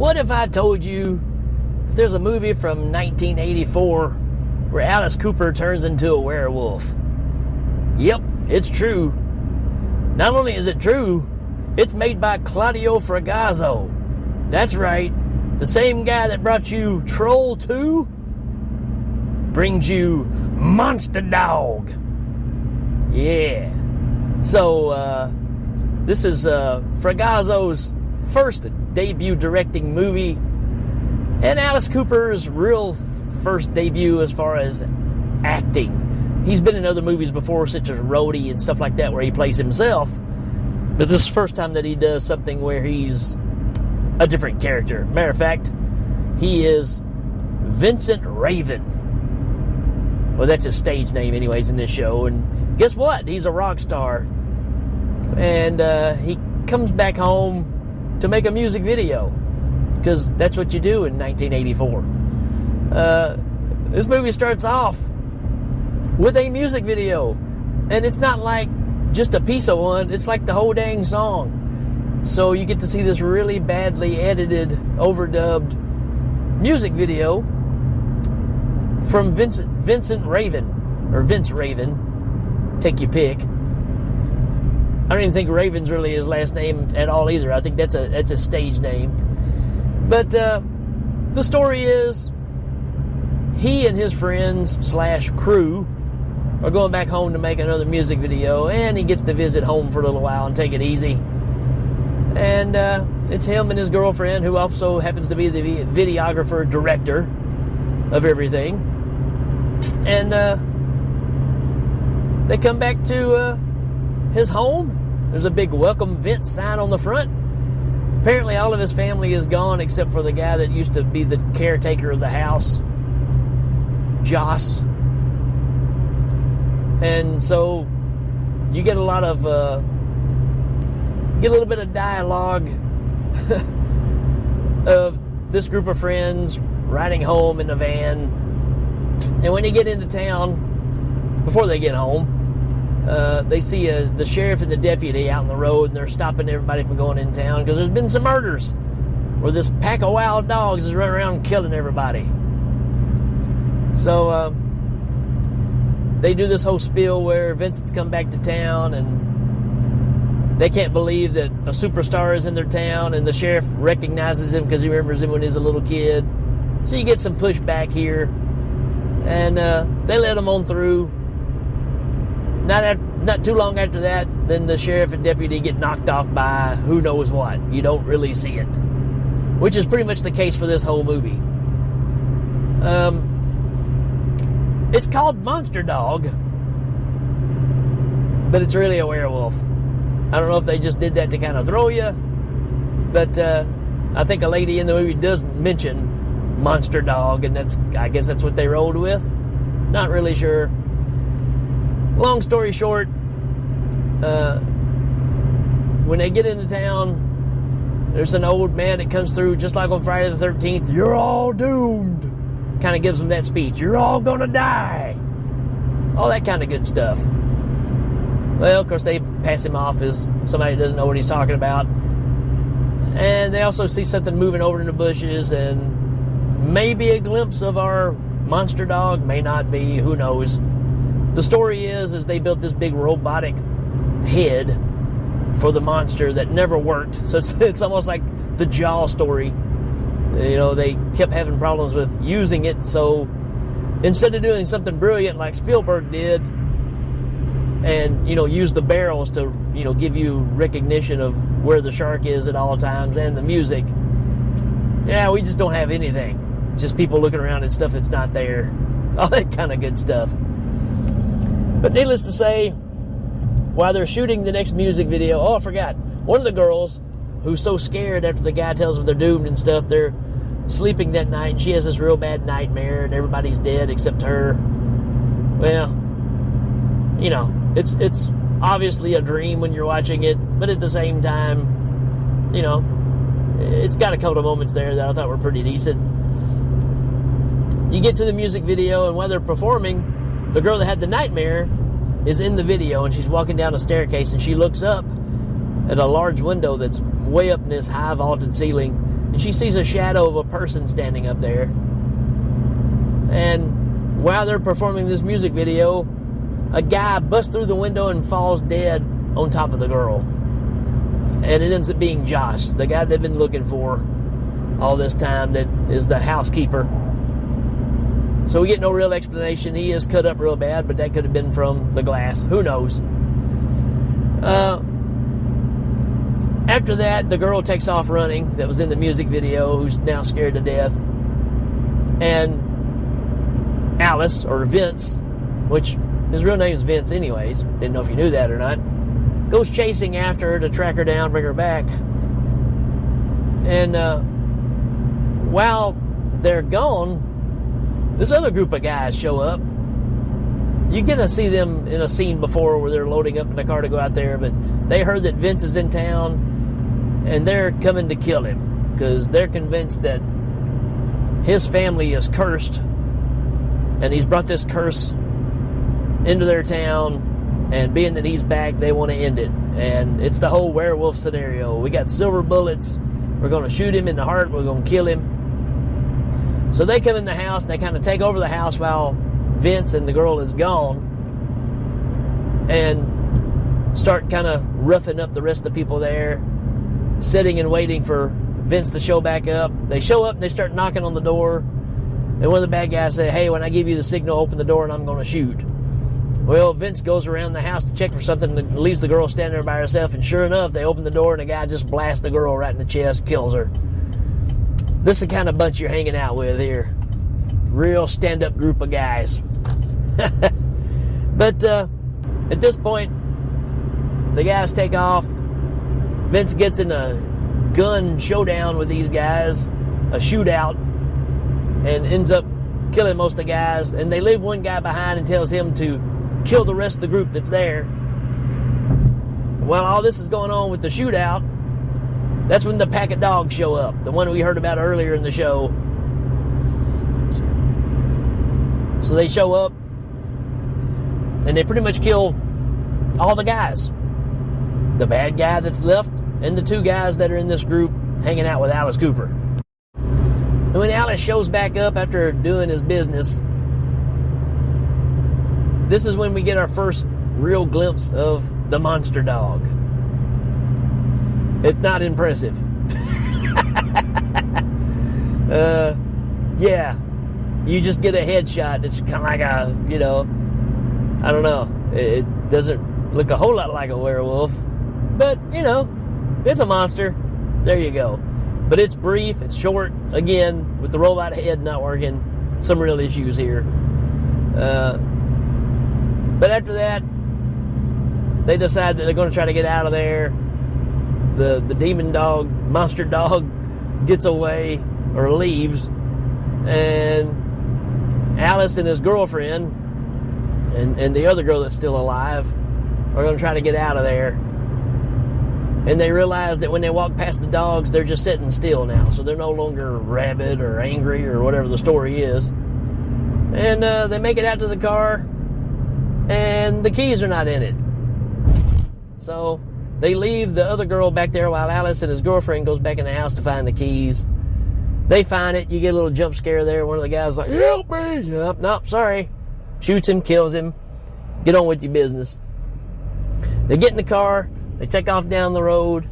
What if I told you that there's a movie from 1984 where Alice Cooper turns into a werewolf? Yep, it's true. Not only is it true, it's made by Claudio Fragazzo. That's right, the same guy that brought you Troll 2 brings you Monster Dog. Yeah. So, this is Fragazzo's first debut directing movie, and Alice Cooper's real first debut as far as acting. He's been in other movies before, such as Roadie and stuff like that, where he plays himself, but this is the first time that he does something where he's a different character. Matter of fact, he is Vincent Raven. Well, that's his stage name anyways in this show, and guess what? He's a rock star, and he comes back home to make a music video, because that's what you do in 1984. This movie starts off with a music video, and it's not like just a piece of one, it's like the whole dang song. So you get to see this really badly edited, overdubbed music video from Vincent Raven, or Vince Raven, take your pick. I don't even think Raven's really his last name at all either. I think that's a stage name. But the story is, he and his friends / crew are going back home to make another music video, and he gets to visit home for a little while and take it easy. And it's him and his girlfriend, who also happens to be the videographer, director of everything. And they come back to his home. There's a big welcome Vince sign on the front. Apparently all of his family is gone except for the guy that used to be the caretaker of the house, Joss. And so you get a lot of get a little bit of dialogue of this group of friends riding home in a van. And when they get into town, before they get home, they see the sheriff and the deputy out on the road, and they're stopping everybody from going in town because there's been some murders where this pack of wild dogs is running around killing everybody. So they do this whole spiel where Vincent's come back to town, and they can't believe that a superstar is in their town, and the sheriff recognizes him because he remembers him when he was a little kid. So you get some pushback here, and they let him on through. Not too long after that, then the sheriff and deputy get knocked off by who knows what. You don't really see it, which is pretty much the case for this whole movie. It's called Monster Dog, but it's really a werewolf. I don't know if they just did that to kind of throw you, but I think a lady in the movie does mention Monster Dog, and I guess that's what they rolled with. Not really sure. Long story short, when they get into town, there's an old man that comes through just like on Friday the 13th. You're all doomed. Kind of gives them that speech. You're all gonna die. All that kind of good stuff. Well, of course, they pass him off as somebody that doesn't know what he's talking about. And they also see something moving over in the bushes, and maybe a glimpse of our monster dog. May not be. Who knows? The story is they built this big robotic head for the monster that never worked. So it's almost like the Jaw story. You know, they kept having problems with using it, so instead of doing something brilliant like Spielberg did and, use the barrels to, give you recognition of where the shark is at all times and the music, we just don't have anything. Just people looking around at stuff that's not there. All that kind of good stuff. But needless to say, while they're shooting the next music video, I forgot, one of the girls who's so scared after the guy tells them they're doomed and stuff, they're sleeping that night, and she has this real bad nightmare, and everybody's dead except her. Well, it's obviously a dream when you're watching it, but at the same time, it's got a couple of moments there that I thought were pretty decent. You get to the music video, and while they're performing, the girl that had the nightmare is in the video, and she's walking down a staircase, and she looks up at a large window that's way up in this high vaulted ceiling, and she sees a shadow of a person standing up there. And while they're performing this music video, a guy busts through the window and falls dead on top of the girl. And it ends up being Josh, the guy they've been looking for all this time, that is the housekeeper. So we get no real explanation. He is cut up real bad, but that could have been from the glass. Who knows? After that, the girl takes off running that was in the music video, who's now scared to death. And Alice, or Vince, which his real name is Vince anyways, didn't know if you knew that or not, goes chasing after her to track her down, bring her back. And while they're gone, this other group of guys show up. You're going to see them in a scene before where they're loading up in the car to go out there, but they heard that Vince is in town, and they're coming to kill him because they're convinced that his family is cursed, and he's brought this curse into their town, and being that he's back, they want to end it. And it's the whole werewolf scenario. We got silver bullets. We're going to shoot him in the heart. We're going to kill him. So they come in the house, and they kind of take over the house while Vince and the girl is gone, and start kind of roughing up the rest of the people there, sitting and waiting for Vince to show back up. They show up, and they start knocking on the door, and one of the bad guys say, "Hey, when I give you the signal, open the door and I'm going to shoot." Well, Vince goes around the house to check for something and leaves the girl standing there by herself, and sure enough, they open the door and the guy just blasts the girl right in the chest, kills her. This is the kind of bunch you're hanging out with here. Real stand-up group of guys. But at this point, the guys take off. Vince gets in a gun showdown with these guys, a shootout, and ends up killing most of the guys. And they leave one guy behind and tells him to kill the rest of the group that's there. While all this is going on with the shootout, that's when the pack of dogs show up, the one we heard about earlier in the show. So they show up, and they pretty much kill all the guys. The bad guy that's left, and the two guys that are in this group hanging out with Alice Cooper. And when Alice shows back up after doing his business, this is when we get our first real glimpse of the monster dog. It's not impressive. Yeah. You just get a headshot. It's kind of like a, I don't know. It doesn't look a whole lot like a werewolf. But, it's a monster. There you go. But it's brief. It's short. Again, with the robot head not working. Some real issues here. But after that, they decide that they're going to try to get out of there. The demon dog, monster dog, gets away or leaves. And Alice and his girlfriend and the other girl that's still alive are going to try to get out of there. And they realize that when they walk past the dogs, they're just sitting still now. So they're no longer rabid or angry or whatever the story is. And they make it out to the car, and the keys are not in it. So they leave the other girl back there while Alice and his girlfriend goes back in the house to find the keys. They find it. You get a little jump scare there. One of the guys is like, "Help me!" Nope, sorry. Shoots him, kills him. Get on with your business. They get in the car. They take off down the road.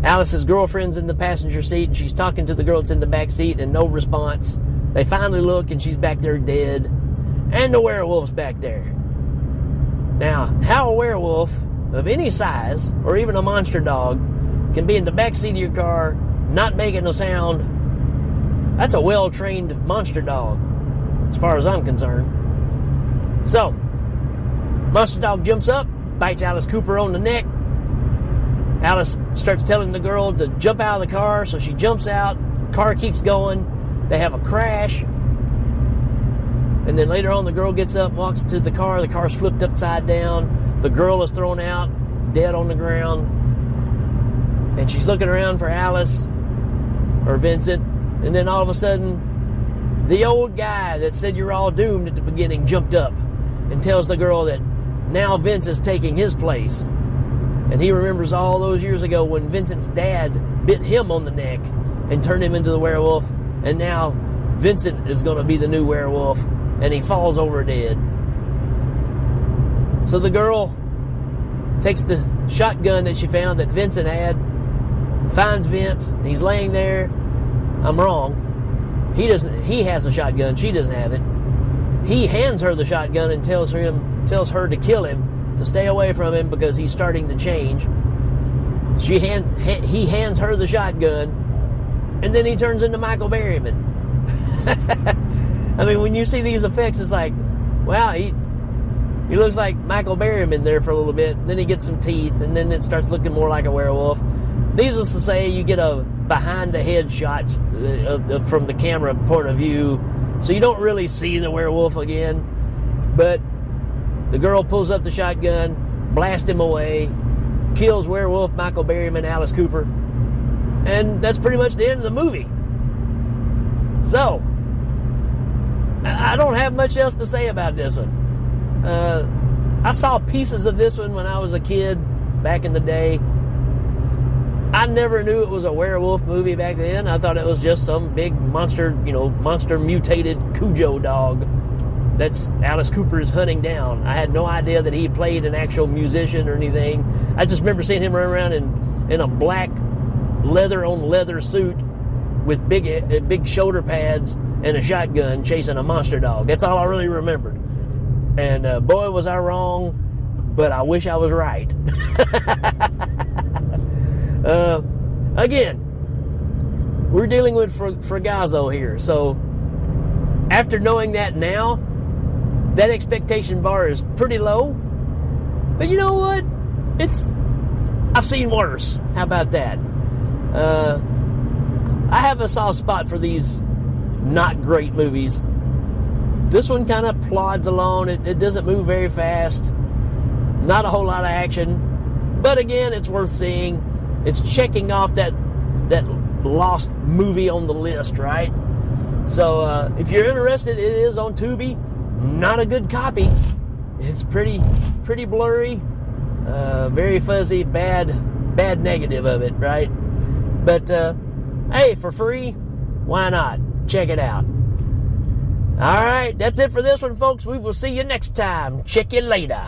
Alice's girlfriend's in the passenger seat, and she's talking to the girl that's in the back seat, and no response. They finally look, and she's back there dead. And the werewolf's back there. Now, how a werewolf of any size, or even a monster dog, can be in the back seat of your car, not making a sound, that's a well-trained monster dog, as far as I'm concerned. So, monster dog jumps up, bites Alice Cooper on the neck. Alice starts telling the girl to jump out of the car, so she jumps out. Car keeps going. They have a crash. And then later on, the girl gets up, walks to the car. The car's flipped upside down. The girl is thrown out, dead on the ground. And she's looking around for Alice or Vincent. And then all of a sudden, the old guy that said you're all doomed at the beginning jumped up and tells the girl that now Vince is taking his place. And he remembers all those years ago when Vincent's dad bit him on the neck and turned him into the werewolf. And now Vincent is going to be the new werewolf, and he falls over dead. So the girl takes the shotgun that she found that Vincent had, finds Vince. He's laying there. I'm wrong. He has a shotgun. She doesn't have it. He hands her the shotgun and tells her to kill him, to stay away from him because he's starting to change. He hands her the shotgun, and then he turns into Michael Berryman. I mean, when you see these effects, it's like, wow, he looks like Michael Berryman there for a little bit. Then he gets some teeth, and then it starts looking more like a werewolf. Needless to say, you get a behind-the-head shot from the camera point of view, so you don't really see the werewolf again. But the girl pulls up the shotgun, blasts him away, kills werewolf Michael Berryman, Alice Cooper, and that's pretty much the end of the movie. So, I don't have much else to say about this one. I saw pieces of this one when I was a kid back in the day. I never knew it was a werewolf movie back then. I thought it was just some big monster, monster mutated Cujo dog that's Alice Cooper is hunting down. I had no idea that he played an actual musician or anything. I just remember seeing him run around in a black leather suit with big shoulder pads and a shotgun chasing a monster dog. That's all I really remembered. And boy, was I wrong, but I wish I was right. Again, we're dealing with Fragazo here. So after knowing that now, that expectation bar is pretty low. But you know what? I've seen worse. How about that? I have a soft spot for these not great movies. This one kind of plods along. It doesn't move very fast. Not a whole lot of action. But again, it's worth seeing. It's checking off that lost movie on the list, right? So if you're interested, it is on Tubi. Not a good copy. It's pretty blurry. Very fuzzy, bad negative of it, right? But hey, for free, why not? Check it out. All right, that's it for this one, folks. We will see you next time. Check you later.